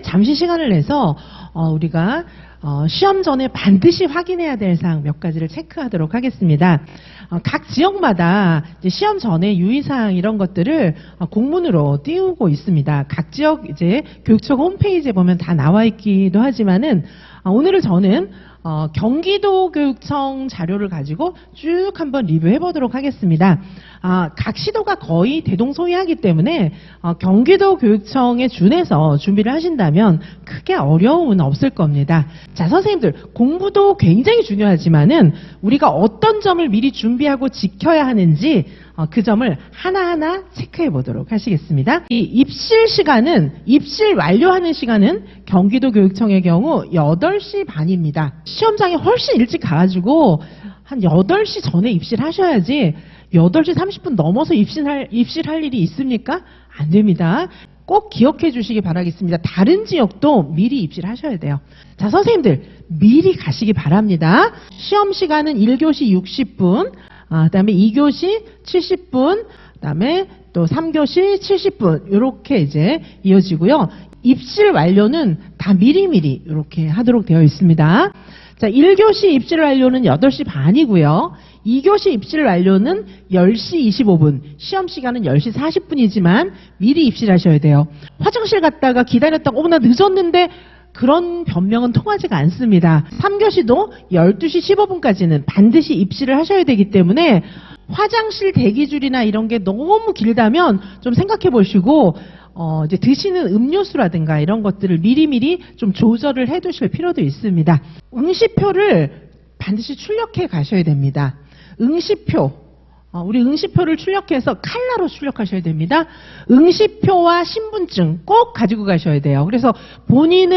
잠시 시간을 내서 우리가 시험 전에 반드시 확인해야 될 사항 몇 가지를 체크하도록 하겠습니다. 각 지역마다 이제 시험 전에 유의사항 이런 것들을 공문으로 띄우고 있습니다. 각 지역 이제 교육청 홈페이지에 보면 다 나와 있기도 하지만은 오늘은 저는 경기도 교육청 자료를 가지고 쭉 한번 리뷰해 보도록 하겠습니다. 각 시도가 거의 대동소이하기 때문에 경기도 교육청에 준해서 준비를 하신다면 크게 어려움은 없을 겁니다. 자, 선생님들 공부도 굉장히 중요하지만은 우리가 어떤 점을 미리 준비하고 지켜야 하는지 그 점을 하나하나 체크해 보도록 하시겠습니다. 이 입실 완료하는 시간은 경기도 교육청의 경우 8시 반입니다. 시험장에 훨씬 일찍 가가지고 한 8시 전에 입실을 하셔야지 8시 30분 넘어서 입실할 일이 있습니까? 안 됩니다. 꼭 기억해 주시기 바라겠습니다. 다른 지역도 미리 입실하셔야 돼요. 자, 선생님들 미리 가시기 바랍니다. 시험 시간은 1교시 60분, 그다음에 2교시 70분, 그다음에 또 3교시 70분 이렇게 이제 이어지고요. 입실 완료는 다 미리미리 이렇게 하도록 되어 있습니다. 자, 1교시 입실 완료는 8시 반이고요. 2교시 입실 완료는 10시 25분, 시험 시간은 10시 40분이지만 미리 입실하셔야 돼요. 화장실 갔다가 기다렸다가 나 늦었는데 그런 변명은 통하지가 않습니다. 3교시도 12시 15분까지는 반드시 입실을 하셔야 되기 때문에 화장실 대기줄이나 이런 게 너무 길다면 좀 생각해 보시고 이제 드시는 음료수라든가 이런 것들을 미리미리 좀 조절을 해 두실 필요도 있습니다. 응시표를 반드시 출력해 가셔야 됩니다. 응시표, 우리 응시표를 출력해서 칼라로 출력하셔야 됩니다. 응시표와 신분증 꼭 가지고 가셔야 돼요. 그래서 본인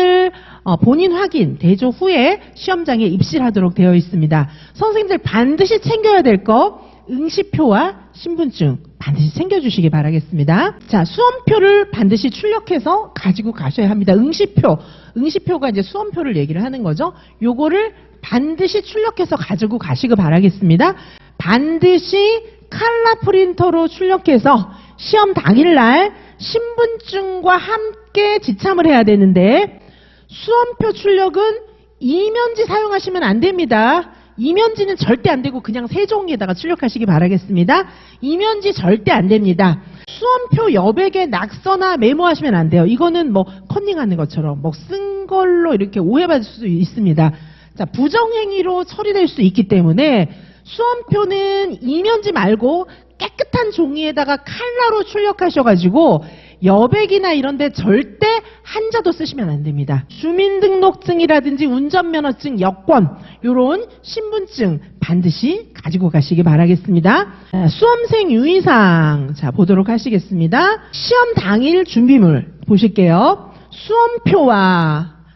확인, 대조 후에 시험장에 입실하도록 되어 있습니다. 선생님들 반드시 챙겨야 될 거 응시표와 신분증 반드시 챙겨주시기 바라겠습니다. 자, 수험표를 반드시 출력해서 가지고 가셔야 합니다. 응시표가 이제 수험표를 얘기를 하는 거죠. 요거를 반드시 출력해서 가지고 가시기 바라겠습니다. 반드시 칼라 프린터로 출력해서 시험 당일날 신분증과 함께 지참을 해야 되는데 수험표 출력은 이면지 사용하시면 안 됩니다. 이면지는 절대 안 되고 그냥 세 종이에다가 출력하시기 바라겠습니다. 이면지 절대 안 됩니다. 수험표 여백에 낙서나 메모하시면 안 돼요. 이거는 뭐 컨닝하는 것처럼 쓴 걸로 이렇게 오해받을 수 있습니다. 자, 부정행위로 처리될 수 있기 때문에 수험표는 이면지 말고 깨끗한 종이에다가 칼라로 출력하셔가지고 여백이나 이런데 절대 한자도 쓰시면 안 됩니다. 주민등록증이라든지 운전면허증, 여권, 요런 신분증 반드시 가지고 가시기 바라겠습니다. 수험생 유의사항 자 보도록 하시겠습니다. 시험 당일 준비물 보실게요.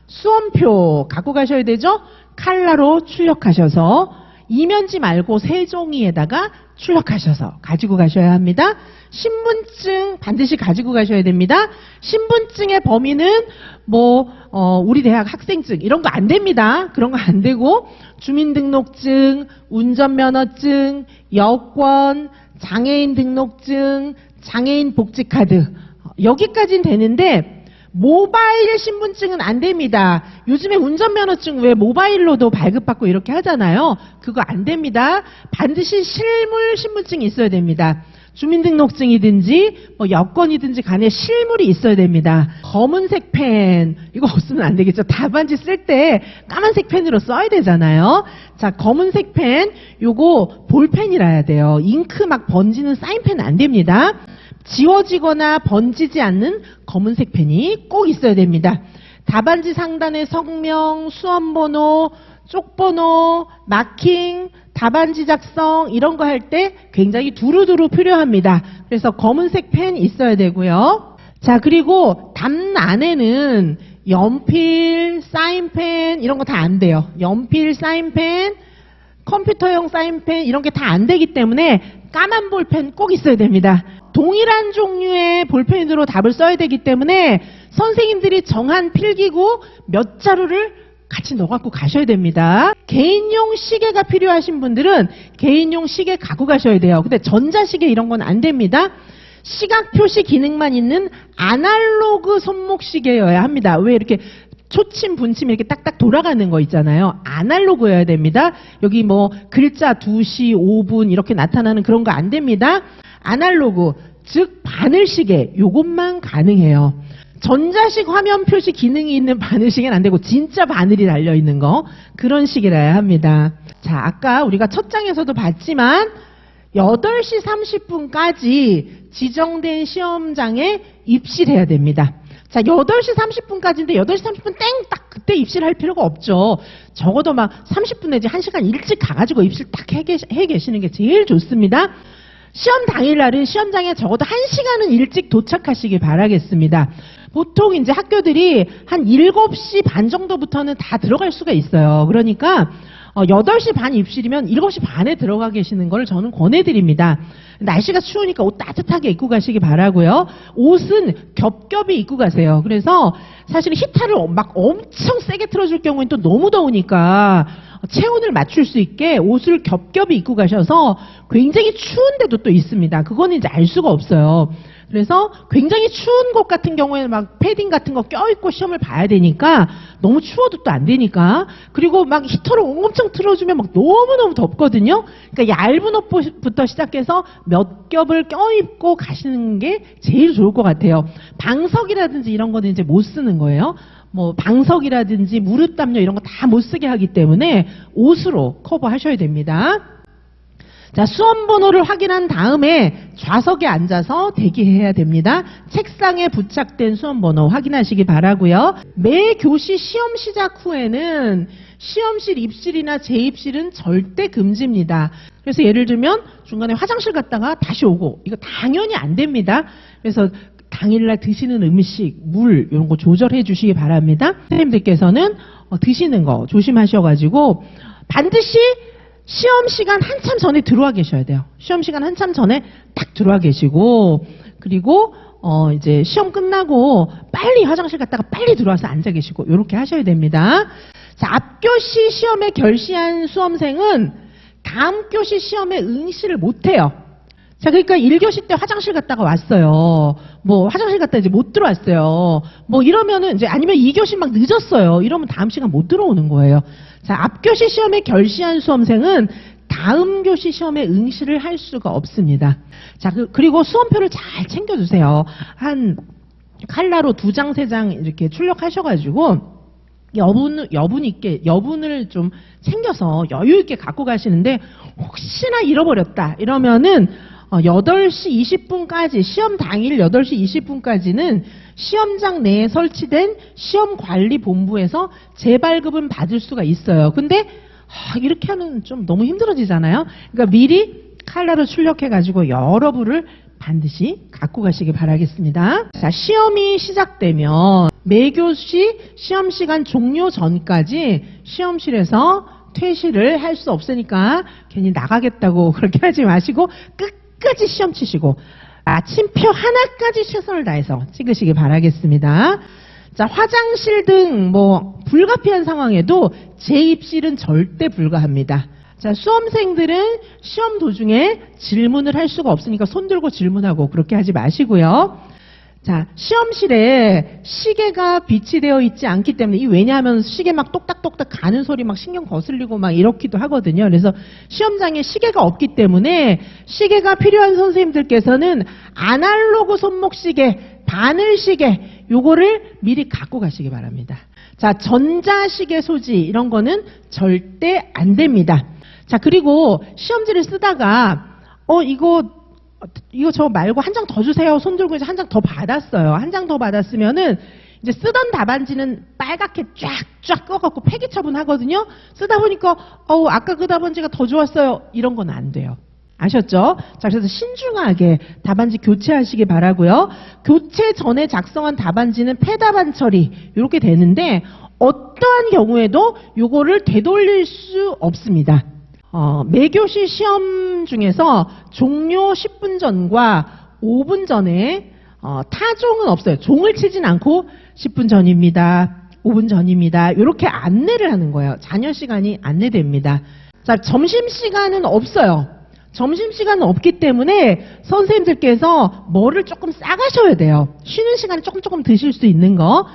수험표 갖고 가셔야 되죠. 칼라로 출력하셔서 이면지 말고 세 종이에다가 출력하셔서 가지고 가셔야 합니다. 신분증 반드시 가지고 가셔야 됩니다. 신분증의 범위는 우리 대학 학생증 이런 거 안 됩니다. 그런 거 안 되고 주민등록증, 운전면허증, 여권, 장애인 등록증, 장애인 복지카드 여기까지는 되는데 모바일 신분증은 안 됩니다. 요즘에 운전면허증 왜 모바일로도 발급받고 이렇게 하잖아요. 그거 안 됩니다. 반드시 실물 신분증이 있어야 됩니다. 주민등록증이든지 여권이든지 간에 실물이 있어야 됩니다. 검은색 펜 이거 없으면 안 되겠죠. 답안지 쓸 때 까만색 펜으로 써야 되잖아요. 자, 검은색 펜 요거 볼펜이라야 돼요. 잉크 막 번지는 사인펜 안 됩니다. 지워지거나 번지지 않는 검은색 펜이 꼭 있어야 됩니다. 답안지 상단에 성명, 수험번호, 쪽번호, 마킹, 답안지 작성 이런 거 할 때 굉장히 두루두루 필요합니다. 그래서 검은색 펜 있어야 되고요. 자, 그리고 답 안에는 연필, 사인펜 이런 거 다 안 돼요. 연필, 사인펜, 컴퓨터용 사인펜 이런 게 다 안 되기 때문에 까만 볼펜 꼭 있어야 됩니다. 동일한 종류의 볼펜으로 답을 써야 되기 때문에 선생님들이 정한 필기구 몇 자루를 같이 넣어갖고 가셔야 됩니다. 개인용 시계가 필요하신 분들은 개인용 시계 갖고 가셔야 돼요. 근데 전자시계 이런 건 안 됩니다. 시각 표시 기능만 있는 아날로그 손목시계여야 합니다. 왜 이렇게 초침, 분침 이렇게 딱딱 돌아가는 거 있잖아요. 아날로그여야 됩니다. 여기 뭐 글자 2시, 5분 이렇게 나타나는 그런 거 안 됩니다. 아날로그, 즉 바늘시계, 요것만 가능해요. 전자식 화면 표시 기능이 있는 바늘시계는 안 되고 진짜 바늘이 달려있는 거, 그런 시계라야 합니다. 자, 아까 우리가 첫 장에서도 봤지만 8시 30분까지 지정된 시험장에 입실해야 됩니다. 자, 8시 30분까지인데 8시 30분 땡! 딱 그때 입실할 필요가 없죠. 적어도 막 30분 내지 1시간 일찍 가가지고 입실 딱 해 계시는 게 제일 좋습니다. 시험 당일날은 시험장에 적어도 1시간은 일찍 도착하시길 바라겠습니다. 보통 이제 학교들이 한 7시 반 정도부터는 다 들어갈 수가 있어요. 그러니까 8시 반 입실이면 7시 반에 들어가 계시는 걸 저는 권해드립니다. 날씨가 추우니까 옷 따뜻하게 입고 가시기 바라고요. 옷은 겹겹이 입고 가세요. 그래서 사실 히터를 막 엄청 세게 틀어줄 경우엔 또 너무 더우니까 체온을 맞출 수 있게 옷을 겹겹이 입고 가셔서 굉장히 추운데도 또 있습니다. 그거는 이제 알 수가 없어요. 그래서 굉장히 추운 곳 같은 경우에는 막 패딩 같은 거 껴입고 시험을 봐야 되니까 너무 추워도 또 안 되니까, 그리고 막 히터를 엄청 틀어주면 막 너무너무 덥거든요. 그러니까 얇은 옷부터 시작해서 몇 겹을 껴입고 가시는 게 제일 좋을 것 같아요. 방석이라든지 이런 거는 이제 못 쓰는 거예요. 뭐 방석이라든지 무릎 담요 이런 거 다 못 쓰게 하기 때문에 옷으로 커버하셔야 됩니다. 자, 수험 번호를 확인한 다음에 좌석에 앉아서 대기해야 됩니다. 책상에 부착된 수험 번호 확인하시기 바라고요. 매 교시 시험 시작 후에는 시험실 입실이나 재입실은 절대 금지입니다. 그래서 예를 들면 중간에 화장실 갔다가 다시 오고, 이거 당연히 안 됩니다. 그래서 당일날 드시는 음식, 물 이런 거 조절해 주시기 바랍니다. 선생님들께서는 드시는 거 조심하셔가지고 반드시 시험 시간 한참 전에 들어와 계셔야 돼요. 시험 시간 한참 전에 딱 들어와 계시고, 그리고 이제 시험 끝나고 빨리 화장실 갔다가 빨리 들어와서 앉아 계시고, 이렇게 하셔야 됩니다. 자, 앞교시 시험에 결시한 수험생은 다음 교시 시험에 응시를 못 해요. 자, 그러니까 1교시 때 화장실 갔다가 왔어요. 뭐 화장실 갔다 이제 못 들어왔어요. 뭐 이러면은 이제, 아니면 2교시 막 늦었어요. 이러면 다음 시간 못 들어오는 거예요. 자, 앞교시 시험에 결시한 수험생은 다음 교시 시험에 응시를 할 수가 없습니다. 자, 그리고 수험표를 잘 챙겨주세요. 한 칼라로 2장, 3장 이렇게 출력하셔가지고 여분을 좀 챙겨서 여유 있게 갖고 가시는데, 혹시나 잃어버렸다 이러면은 8시 20분까지, 시험 당일 8시 20분까지는 시험장 내에 설치된 시험관리본부에서 재발급은 받을 수가 있어요. 근데 이렇게 하면 좀 너무 힘들어지잖아요. 그러니까 미리 칼라로 출력해가지고 여러 부를 반드시 갖고 가시기 바라겠습니다. 자, 시험이 시작되면 매교시 시험시간 종료 전까지 시험실에서 퇴실을 할 수 없으니까 괜히 나가겠다고 그렇게 하지 마시고 끝까지 시험 치시고 마침표 하나까지 최선을 다해서 찍으시기 바라겠습니다. 자, 화장실 등 뭐 불가피한 상황에도 재입실은 절대 불가합니다. 자, 수험생들은 시험 도중에 질문을 할 수가 없으니까 손 들고 질문하고 그렇게 하지 마시고요. 자, 시험실에 시계가 비치되어 있지 않기 때문에, 왜냐하면 시계 막 똑딱똑딱 가는 소리 막 신경 거슬리고 막 이렇기도 하거든요. 그래서 시험장에 시계가 없기 때문에 시계가 필요한 선생님들께서는 아날로그 손목시계, 바늘시계 요거를 미리 갖고 가시기 바랍니다. 자, 전자시계 소지 이런 거는 절대 안 됩니다. 자, 그리고 시험지를 쓰다가 이거 저 말고 한 장 더 주세요. 손 들고 이제 한 장 더 받았어요. 한 장 더 받았으면은 이제 쓰던 답안지는 빨갛게 쫙쫙 꺼갖고 폐기 처분하거든요. 쓰다 보니까 아까 그 답안지가 더 좋았어요. 이런 건 안 돼요. 아셨죠? 자, 그래서 신중하게 답안지 교체하시기 바라고요. 교체 전에 작성한 답안지는 폐답안 처리 이렇게 되는데, 어떠한 경우에도 요거를 되돌릴 수 없습니다. 매교시 시험 중에서 종료 10분 전과 5분 전에 타종은 없어요. 종을 치진 않고 10분 전입니다. 5분 전입니다. 이렇게 안내를 하는 거예요. 자녀 시간이 안내됩니다. 자, 점심시간은 없어요. 점심시간은 없기 때문에 선생님들께서 뭐를 조금 싸가셔야 돼요. 쉬는 시간에 조금 드실 수 있는 거.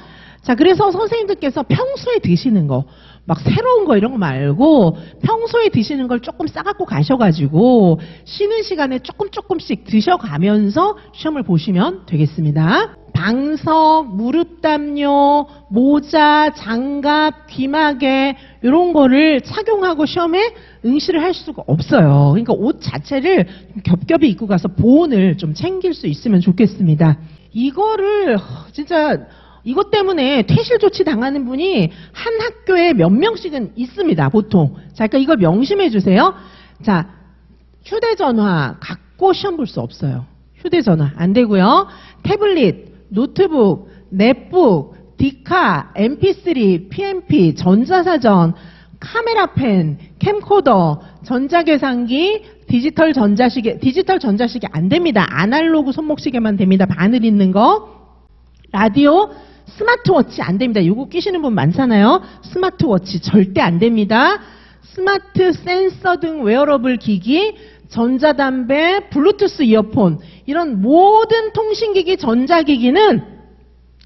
자, 그래서 선생님들께서 평소에 드시는 거, 막 새로운 거 이런 거 말고 평소에 드시는 걸 조금 싸갖고 가셔가지고 쉬는 시간에 조금씩 드셔가면서 시험을 보시면 되겠습니다. 방석, 무릎 담요, 모자, 장갑, 귀마개 이런 거를 착용하고 시험에 응시를 할 수가 없어요. 그러니까 옷 자체를 겹겹이 입고 가서 보온을 좀 챙길 수 있으면 좋겠습니다. 이거를 진짜 이것 때문에 퇴실 조치 당하는 분이 한 학교에 몇 명씩은 있습니다, 보통. 자, 그러니까 이걸 명심해 주세요. 자, 휴대전화 갖고 시험 볼 수 없어요. 휴대전화 안 되고요. 태블릿, 노트북, 넷북, 디카, mp3, pmp, 전자사전, 카메라펜, 캠코더, 전자계산기, 디지털 전자시계 안 됩니다. 아날로그 손목시계만 됩니다. 바늘 있는 거. 라디오, 스마트워치 안 됩니다. 이거 끼시는 분 많잖아요. 스마트워치 절대 안 됩니다. 스마트 센서 등 웨어러블 기기, 전자담배, 블루투스 이어폰 이런 모든 통신기기, 전자기기는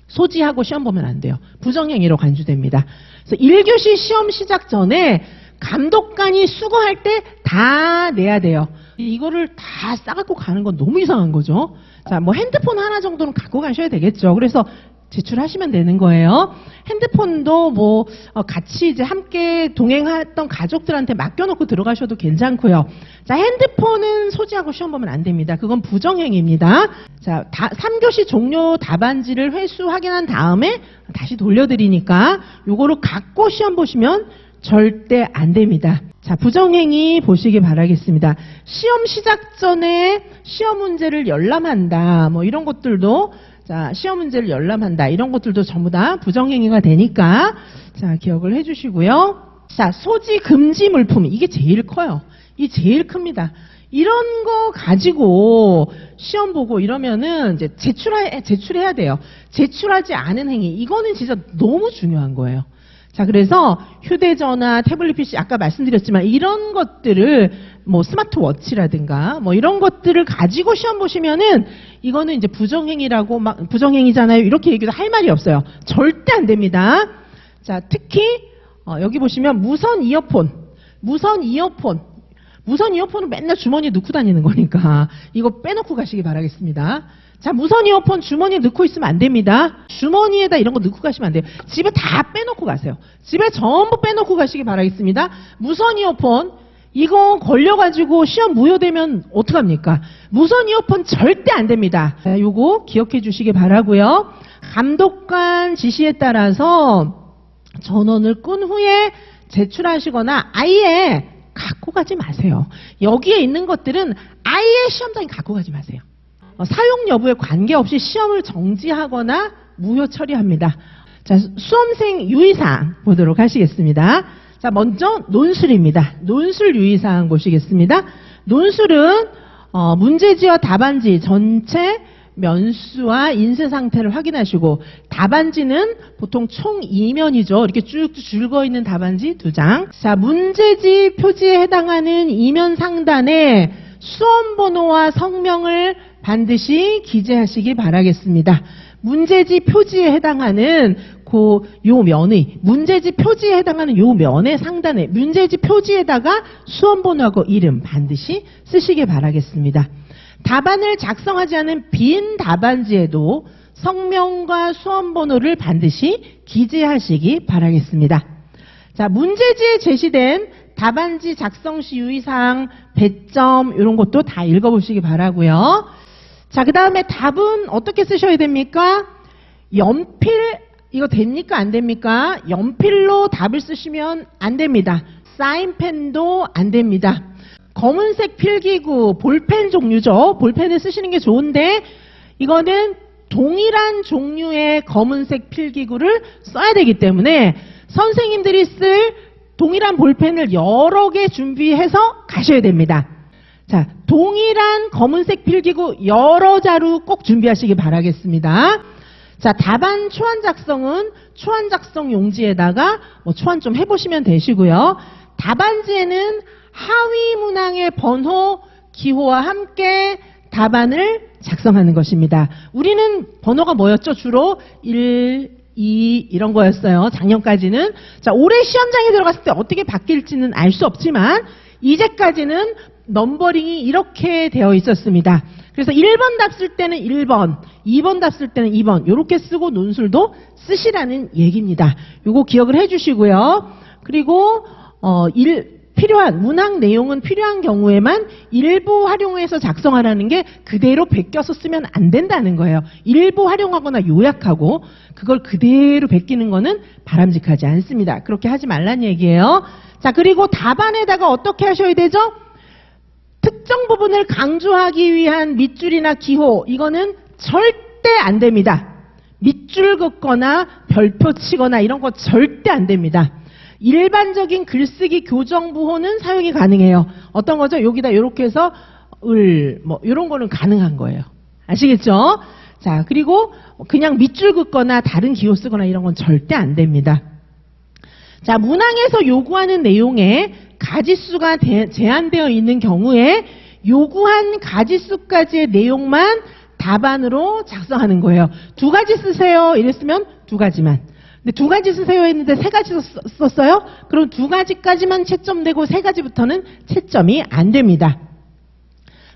소지하고 시험 보면 안 돼요. 부정행위로 간주됩니다. 그래서 1교시 시험 시작 전에 감독관이 수거할 때 다 내야 돼요. 이거를 다 싸갖고 가는 건 너무 이상한 거죠. 자, 뭐 핸드폰 하나 정도는 갖고 가셔야 되겠죠. 그래서 제출하시면 되는 거예요. 핸드폰도 뭐 같이 이제 함께 동행했던 가족들한테 맡겨놓고 들어가셔도 괜찮고요. 자, 핸드폰은 소지하고 시험 보면 안 됩니다. 그건 부정행위입니다. 자, 3교시 종료 답안지를 회수 확인한 다음에 다시 돌려드리니까 요거를 갖고 시험 보시면 절대 안 됩니다. 자, 부정행위 보시기 바라겠습니다. 시험 시작 전에 시험 문제를 열람한다. 뭐 이런 것들도 자, 시험 문제를 열람한다. 이런 것들도 전부 다 부정행위가 되니까 자, 기억을 해 주시고요. 자, 소지 금지 물품. 이게 제일 커요. 이 제일 큽니다. 이런 거 가지고 시험 보고 이러면은 이제 제출해야 돼요. 제출하지 않은 행위. 이거는 진짜 너무 중요한 거예요. 자, 그래서 휴대전화, 태블릿 PC 아까 말씀드렸지만 이런 것들을 뭐 스마트워치라든가 뭐 이런 것들을 가지고 시험 보시면은 이거는 이제 부정행위라고 막 부정행위잖아요. 이렇게 얘기도 할 말이 없어요. 절대 안 됩니다. 자, 특히 여기 보시면 무선 이어폰은 맨날 주머니에 넣고 다니는 거니까 이거 빼놓고 가시기 바라겠습니다. 자, 무선 이어폰 주머니에 넣고 있으면 안 됩니다. 주머니에다 이런 거 넣고 가시면 안 돼요. 집에 다 빼놓고 가세요. 집에 전부 빼놓고 가시기 바라겠습니다. 무선 이어폰 이거 걸려가지고 시험 무효되면 어떡합니까? 무선 이어폰 절대 안 됩니다. 자, 요거 기억해 주시기 바라고요. 감독관 지시에 따라서 전원을 끈 후에 제출하시거나 아예 갖고 가지 마세요. 여기에 있는 것들은 아예 시험장에 갖고 가지 마세요. 사용 여부에 관계없이 시험을 정지하거나 무효 처리합니다. 자, 수험생 유의사항 보도록 하시겠습니다. 자, 먼저 논술입니다. 논술 유의사항 보시겠습니다. 논술은 문제지와 답안지 전체 면수와 인쇄 상태를 확인하시고 답안지는 보통 총 2면이죠. 이렇게 쭉 줄거 있는 답안지 2장. 자, 문제지 표지에 해당하는 2면 상단에 수험번호와 성명을 반드시 기재하시기 바라겠습니다. 문제지 표지에 해당하는 요 면의 문제지 표지에 해당하는 요 면의 상단에 문제지 표지에다가 수험번호하고 이름 반드시 쓰시기 바라겠습니다. 답안을 작성하지 않은 빈 답안지에도 성명과 수험번호를 반드시 기재하시기 바라겠습니다. 자, 문제지에 제시된 답안지 작성 시 유의사항, 배점 이런 것도 다 읽어보시기 바라고요. 자, 그 다음에 답은 어떻게 쓰셔야 됩니까? 연필 이거 됩니까? 안 됩니까? 연필로 답을 쓰시면 안 됩니다. 사인펜도 안 됩니다. 검은색 필기구, 볼펜 종류죠. 볼펜을 쓰시는 게 좋은데 이거는 동일한 종류의 검은색 필기구를 써야 되기 때문에 선생님들이 쓸 동일한 볼펜을 여러 개 준비해서 가셔야 됩니다. 자, 동일한 검은색 필기구 여러 자루 꼭 준비하시기 바라겠습니다. 자, 답안 초안 작성은 초안 작성 용지에다가 초안 좀 해보시면 되시고요. 답안지에는 하위 문항의 번호 기호와 함께 답안을 작성하는 것입니다. 우리는 번호가 뭐였죠? 주로 1, 2 이런 거였어요. 작년까지는. 자, 올해 시험장에 들어갔을 때 어떻게 바뀔지는 알 수 없지만 이제까지는 넘버링이 이렇게 되어 있었습니다. 그래서 1번 답 쓸 때는 1번, 2번 답 쓸 때는 2번 이렇게 쓰고 논술도 쓰시라는 얘기입니다. 요거 기억을 해주시고요. 그리고 필요한 문항 내용은 필요한 경우에만 일부 활용해서 작성하라는 게 그대로 베껴서 쓰면 안 된다는 거예요. 일부 활용하거나 요약하고 그걸 그대로 베끼는 거는 바람직하지 않습니다. 그렇게 하지 말란 얘기예요. 자, 그리고 답안에다가 어떻게 하셔야 되죠? 특정 부분을 강조하기 위한 밑줄이나 기호, 이거는 절대 안 됩니다. 밑줄 긋거나 별표 치거나 이런 거 절대 안 됩니다. 일반적인 글쓰기 교정부호는 사용이 가능해요. 어떤 거죠? 여기다 이렇게 해서 이런 거는 가능한 거예요. 아시겠죠? 자, 그리고 그냥 밑줄 긋거나 다른 기호 쓰거나 이런 건 절대 안 됩니다. 자, 문항에서 요구하는 내용에 가지수가 제한되어 있는 경우에 요구한 가지수까지의 내용만 답안으로 작성하는 거예요. 2가지 쓰세요. 이랬으면 2가지만. 근데 2가지 쓰세요 했는데 3가지 썼어요? 그럼 2가지까지만 채점되고 3가지부터는 채점이 안 됩니다.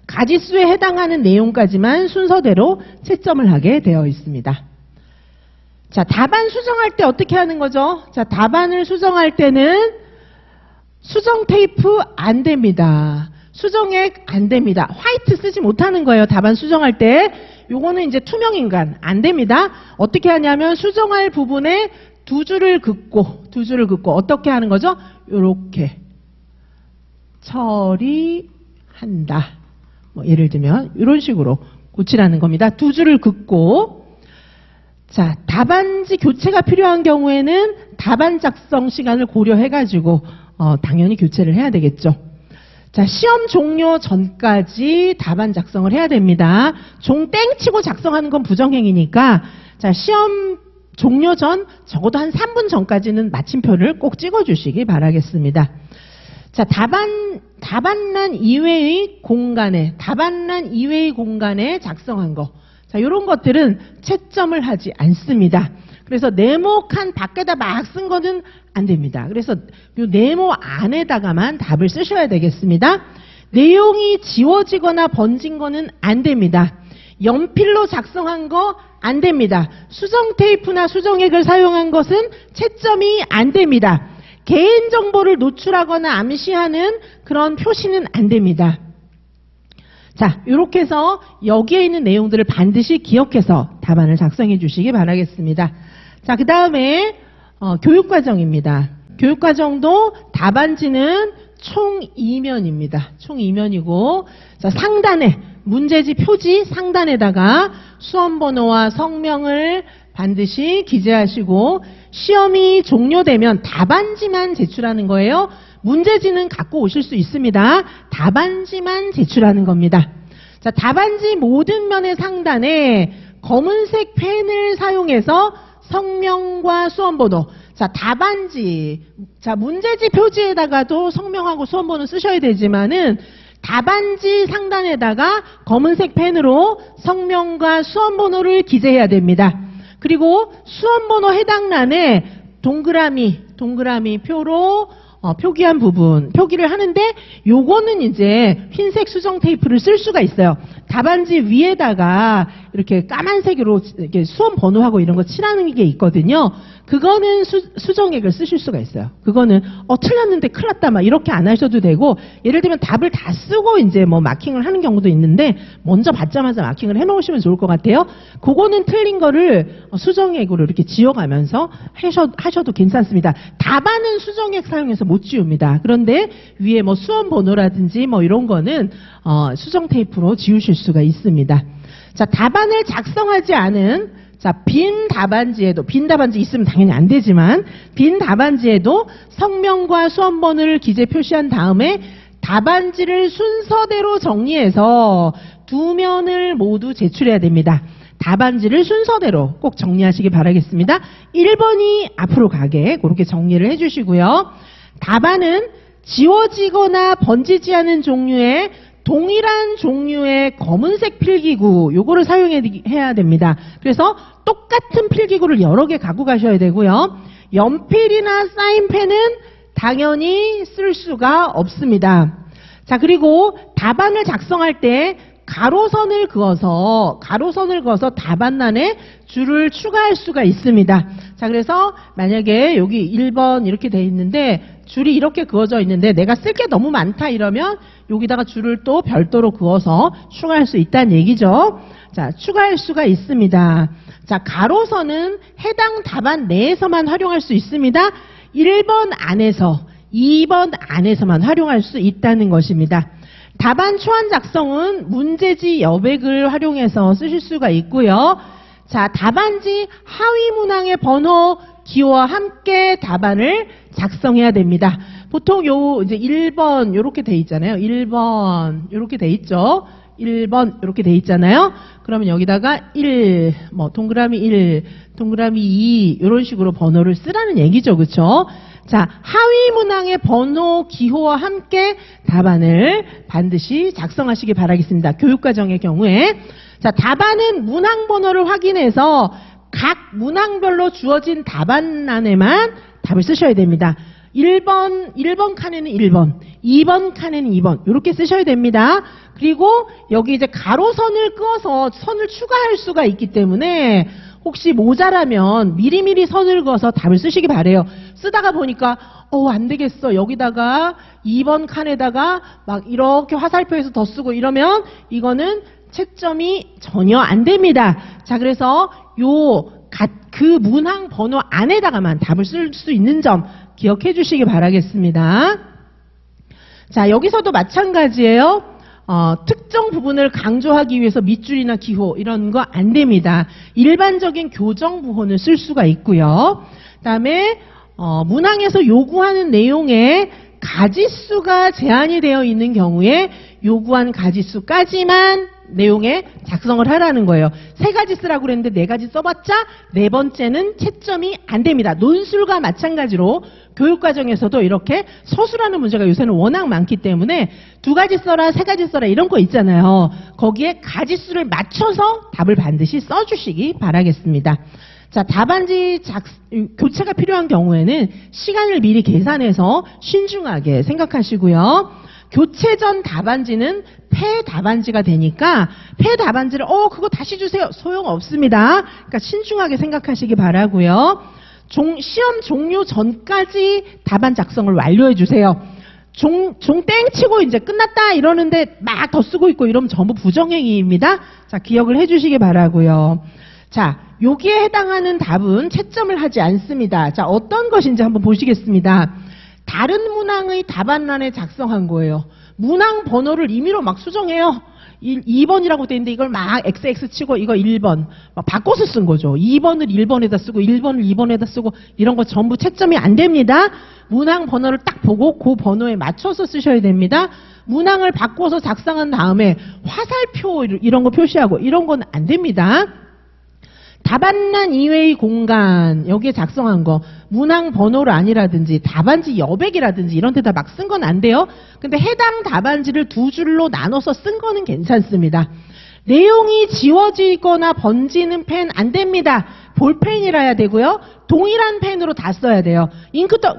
가지수에 해당하는 내용까지만 순서대로 채점을 하게 되어 있습니다. 자, 답안 수정할 때 어떻게 하는 거죠? 자, 답안을 수정할 때는 수정 테이프 안 됩니다. 수정액 안 됩니다. 화이트 쓰지 못하는 거예요. 답안 수정할 때. 요거는 이제 투명인간 안 됩니다. 어떻게 하냐면 수정할 부분에 2줄을 긋고 어떻게 하는 거죠? 요렇게 처리한다. 뭐 예를 들면 이런 식으로 고치라는 겁니다. 2줄을 긋고. 자, 답안지 교체가 필요한 경우에는 답안 작성 시간을 고려해가지고 당연히 교체를 해야 되겠죠. 자, 시험 종료 전까지 답안 작성을 해야 됩니다. 종 땡치고 작성하는 건 부정행위니까 자, 시험 종료 전 적어도 한 3분 전까지는 마침표를 꼭 찍어주시기 바라겠습니다. 자, 답안란 이외의 공간에 작성한 거. 자, 이런 것들은 채점을 하지 않습니다. 그래서 네모칸 밖에다 막 쓴 거는 안 됩니다. 그래서 이 네모 안에다가만 답을 쓰셔야 되겠습니다. 내용이 지워지거나 번진 거는 안 됩니다. 연필로 작성한 거 안 됩니다. 수정 테이프나 수정액을 사용한 것은 채점이 안 됩니다. 개인정보를 노출하거나 암시하는 그런 표시는 안 됩니다. 자, 이렇게 해서 여기에 있는 내용들을 반드시 기억해서 답안을 작성해 주시기 바라겠습니다. 자, 그 다음에 교육과정입니다. 교육과정도 답안지는 총 2면입니다. 총 2면이고 자, 상단에 문제지 표지 상단에다가 수험번호와 성명을 반드시 기재하시고 시험이 종료되면 답안지만 제출하는 거예요. 문제지는 갖고 오실 수 있습니다. 답안지만 제출하는 겁니다. 자, 답안지 모든 면의 상단에 검은색 펜을 사용해서 성명과 수험번호. 자, 답안지. 자, 문제지 표지에다가도 성명하고 수험번호 쓰셔야 되지만은 답안지 상단에다가 검은색 펜으로 성명과 수험번호를 기재해야 됩니다. 그리고 수험번호 해당란에 동그라미 표로 표기한 부분, 표기를 하는데 요거는 이제 흰색 수정 테이프를 쓸 수가 있어요. 답안지 위에다가 이렇게 까만색으로 이렇게 수험 번호하고 이런 거 칠하는 게 있거든요. 그거는 수정액을 쓰실 수가 있어요. 그거는 틀렸는데 큰일 났다 막 이렇게 안 하셔도 되고 예를 들면 답을 다 쓰고 이제 뭐 마킹을 하는 경우도 있는데 먼저 받자마자 마킹을 해 놓으시면 좋을 것 같아요. 그거는 틀린 거를 수정액으로 이렇게 지워가면서 하셔도 괜찮습니다. 답안은 수정액 사용해서 못 지웁니다. 그런데 위에 뭐 수험 번호라든지 뭐 이런 거는 수정 테이프로 지우실 수가 있습니다. 자, 답안을 작성하지 않은 빈 답안지 있으면 당연히 안 되지만 빈 답안지에도 성명과 수험번호를 기재 표시한 다음에 답안지를 순서대로 정리해서 2면을 모두 제출해야 됩니다. 답안지를 순서대로 꼭 정리하시기 바라겠습니다. 1번이 앞으로 가게 그렇게 정리를 해주시고요. 답안은 지워지거나 번지지 않은 종류의 동일한 종류의 검은색 필기구 요거를 사용해야 됩니다. 그래서 똑같은 필기구를 여러 개 갖고 가셔야 되고요. 연필이나 사인펜은 당연히 쓸 수가 없습니다. 자, 그리고 답안을 작성할 때 가로선을 그어서 답안란에 줄을 추가할 수가 있습니다. 자, 그래서 만약에 여기 1번 이렇게 돼 있는데 줄이 이렇게 그어져 있는데 내가 쓸 게 너무 많다 이러면 여기다가 줄을 또 별도로 그어서 추가할 수 있다는 얘기죠. 자, 추가할 수가 있습니다. 자, 가로선은 해당 답안 내에서만 활용할 수 있습니다. 1번 안에서, 2번 안에서만 활용할 수 있다는 것입니다. 답안 초안 작성은 문제지 여백을 활용해서 쓰실 수가 있고요. 자, 답안지 하위 문항의 번호, 기호와 함께 답안을 작성해야 됩니다. 보통 이제 1번 요렇게 돼 있잖아요. 1번 요렇게 돼 있죠. 1번 이렇게 돼 있잖아요. 그러면 여기다가 1, 동그라미 1, 동그라미 2 이런 식으로 번호를 쓰라는 얘기죠. 그렇죠? 자, 하위 문항의 번호, 기호와 함께 답안을 반드시 작성하시기 바라겠습니다. 교육과정의 경우에. 자, 답안은 문항 번호를 확인해서 각 문항별로 주어진 답안란에만 답을 쓰셔야 됩니다. 1번 칸에는 1번, 2번 칸에는 2번 이렇게 쓰셔야 됩니다. 그리고 여기 이제 가로선을 그어서 선을 추가할 수가 있기 때문에 혹시 모자라면 미리미리 선을 그어서 답을 쓰시기 바래요. 쓰다가 보니까 안 되겠어. 여기다가 2번 칸에다가 막 이렇게 화살표에서 더 쓰고 이러면 이거는 채점이 전혀 안 됩니다. 자, 그래서 그 문항 번호 안에다가만 답을 쓸 수 있는 점 기억해 주시기 바라겠습니다. 자, 여기서도 마찬가지예요. 특정 부분을 강조하기 위해서 밑줄이나 기호 이런 거 안 됩니다. 일반적인 교정 부호는 쓸 수가 있고요. 그다음에 문항에서 요구하는 내용에 가지수가 제한이 되어 있는 경우에 요구한 가지수까지만 내용에 작성을 하라는 거예요. 3가지 쓰라고 그랬는데 4가지 써봤자 4번째는 채점이 안 됩니다. 논술과 마찬가지로 교육과정에서도 이렇게 서술하는 문제가 요새는 워낙 많기 때문에 2가지 써라, 3가지 써라 이런 거 있잖아요. 거기에 가지수를 맞춰서 답을 반드시 써주시기 바라겠습니다. 자, 답안지 교체가 필요한 경우에는 시간을 미리 계산해서 신중하게 생각하시고요. 교체 전 답안지는 폐 답안지가 되니까 폐 답안지를 그거 다시 주세요. 소용없습니다. 그러니까 신중하게 생각하시기 바라고요. 시험 종료 전까지 답안 작성을 완료해 주세요. 종 땡 치고 이제 끝났다 이러는데 막 더 쓰고 있고 이러면 전부 부정행위입니다. 자, 기억을 해 주시기 바라고요. 자, 여기에 해당하는 답은 채점을 하지 않습니다. 자, 어떤 것인지 한번 보시겠습니다. 다른 문항의 답안란에 작성한 거예요. 문항 번호를 임의로 막 수정해요. 2번이라고 돼 있는데 이걸 막 XX 치고 이거 1번 막 바꿔서 쓴 거죠. 2번을 1번에다 쓰고 1번을 2번에다 쓰고 이런 거 전부 채점이 안 됩니다. 문항 번호를 딱 보고 그 번호에 맞춰서 쓰셔야 됩니다. 문항을 바꿔서 작성한 다음에 화살표 이런 거 표시하고 이런 건 안 됩니다. 답안란 이외의 공간 여기에 작성한 거 문항 번호를 아니라든지 답안지 여백이라든지 이런 데다 막 쓴 건 안 돼요. 근데 해당 답안지를 2줄로 나눠서 쓴 거는 괜찮습니다. 내용이 지워지거나 번지는 펜 안 됩니다. 볼펜이라야 되고요. 동일한 펜으로 다 써야 돼요.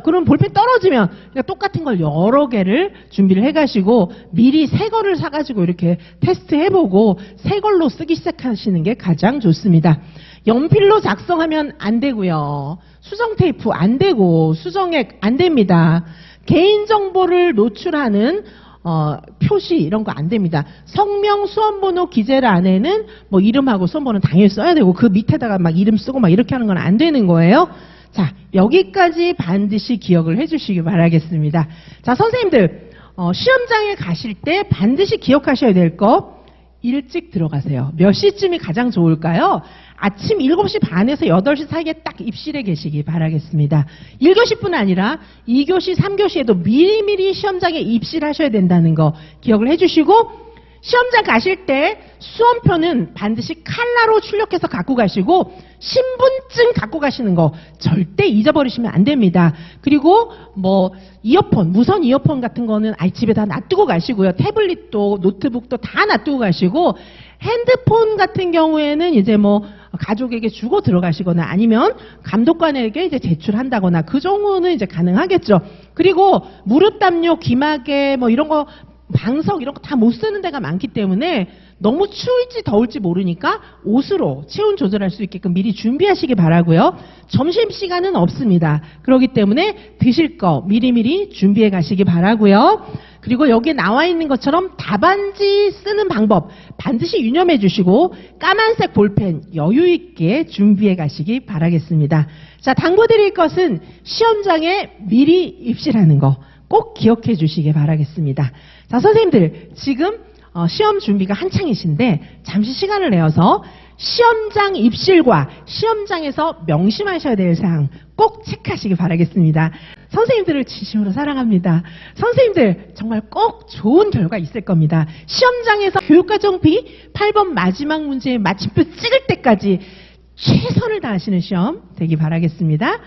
그럼 볼펜 떨어지면 그러니까 똑같은 걸 여러 개를 준비를 해가시고 미리 새 거를 사가지고 이렇게 테스트 해보고 새 걸로 쓰기 시작하시는 게 가장 좋습니다. 연필로 작성하면 안 되고요. 수정 테이프 안 되고 수정액 안 됩니다. 개인정보를 노출하는 표시 이런 거 안 됩니다. 성명, 수험번호, 기재란에는 뭐 이름하고 수험번호는 당연히 써야 되고 그 밑에다가 막 이름 쓰고 막 이렇게 하는 건 안 되는 거예요. 자, 여기까지 반드시 기억을 해주시기 바라겠습니다. 자, 선생님들 시험장에 가실 때 반드시 기억하셔야 될 거 일찍 들어가세요. 몇 시쯤이 가장 좋을까요? 아침 7시 반에서 8시 사이에 딱 입실에 계시기 바라겠습니다. 1교시뿐 아니라 2교시, 3교시에도 미리미리 시험장에 입실하셔야 된다는 거 기억을 해주시고 시험장 가실 때 수험표는 반드시 칼라로 출력해서 갖고 가시고 신분증 갖고 가시는 거 절대 잊어버리시면 안 됩니다. 그리고 뭐 이어폰, 무선 이어폰 같은 거는 집에 다 놔두고 가시고요. 태블릿도 노트북도 다 놔두고 가시고 핸드폰 같은 경우에는 이제 뭐 가족에게 주고 들어가시거나 아니면 감독관에게 이제 제출한다거나 그 정도는 이제 가능하겠죠. 그리고 무릎 담요, 귀마개 뭐 이런 거 방석 이런 거 다 못 쓰는 데가 많기 때문에 너무 추울지 더울지 모르니까 옷으로 체온 조절할 수 있게끔 미리 준비하시기 바라고요. 점심시간은 없습니다. 그렇기 때문에 드실 거 미리미리 준비해 가시기 바라고요. 그리고 여기에 나와 있는 것처럼 답안지 쓰는 방법 반드시 유념해 주시고 까만색 볼펜 여유 있게 준비해 가시기 바라겠습니다. 자, 당부드릴 것은 시험장에 미리 입시라는 거 꼭 기억해 주시기 바라겠습니다. 자, 선생님들 지금 시험 준비가 한창이신데 잠시 시간을 내어서 시험장 입실과 시험장에서 명심하셔야 될 사항 꼭 체크하시기 바라겠습니다. 선생님들을 진심으로 사랑합니다. 선생님들 정말 꼭 좋은 결과 있을 겁니다. 시험장에서 교육과정 B 8번 마지막 문제의 마침표 찍을 때까지 최선을 다하시는 시험 되기 바라겠습니다.